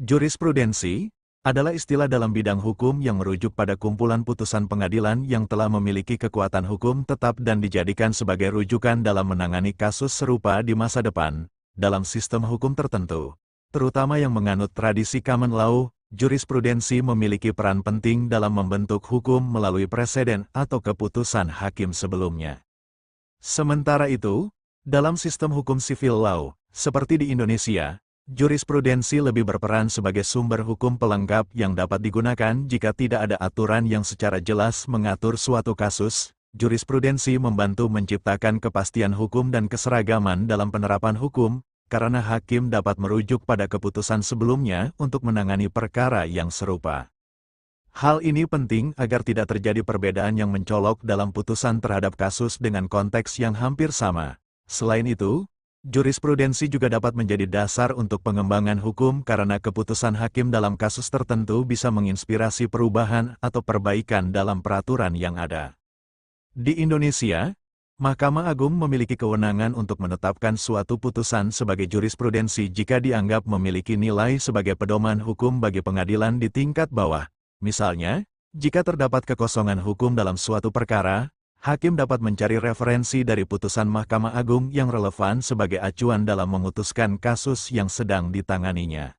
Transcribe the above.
Jurisprudensi adalah istilah dalam bidang hukum yang merujuk pada kumpulan putusan pengadilan yang telah memiliki kekuatan hukum tetap dan dijadikan sebagai rujukan dalam menangani kasus serupa di masa depan, dalam sistem hukum tertentu. Terutama yang menganut tradisi common law, jurisprudensi memiliki peran penting dalam membentuk hukum melalui preseden atau keputusan hakim sebelumnya. Sementara itu, dalam sistem hukum civil law, seperti di Indonesia, jurisprudensi lebih berperan sebagai sumber hukum pelengkap yang dapat digunakan jika tidak ada aturan yang secara jelas mengatur suatu kasus. Jurisprudensi membantu menciptakan kepastian hukum dan keseragaman dalam penerapan hukum, karena hakim dapat merujuk pada keputusan sebelumnya untuk menangani perkara yang serupa. Hal ini penting agar tidak terjadi perbedaan yang mencolok dalam putusan terhadap kasus dengan konteks yang hampir sama. Selain itu, jurisprudensi juga dapat menjadi dasar untuk pengembangan hukum karena keputusan hakim dalam kasus tertentu bisa menginspirasi perubahan atau perbaikan dalam peraturan yang ada. Di Indonesia, Mahkamah Agung memiliki kewenangan untuk menetapkan suatu putusan sebagai jurisprudensi jika dianggap memiliki nilai sebagai pedoman hukum bagi pengadilan di tingkat bawah. Misalnya, jika terdapat kekosongan hukum dalam suatu perkara, hakim dapat mencari referensi dari putusan Mahkamah Agung yang relevan sebagai acuan dalam memutuskan kasus yang sedang ditanganinya.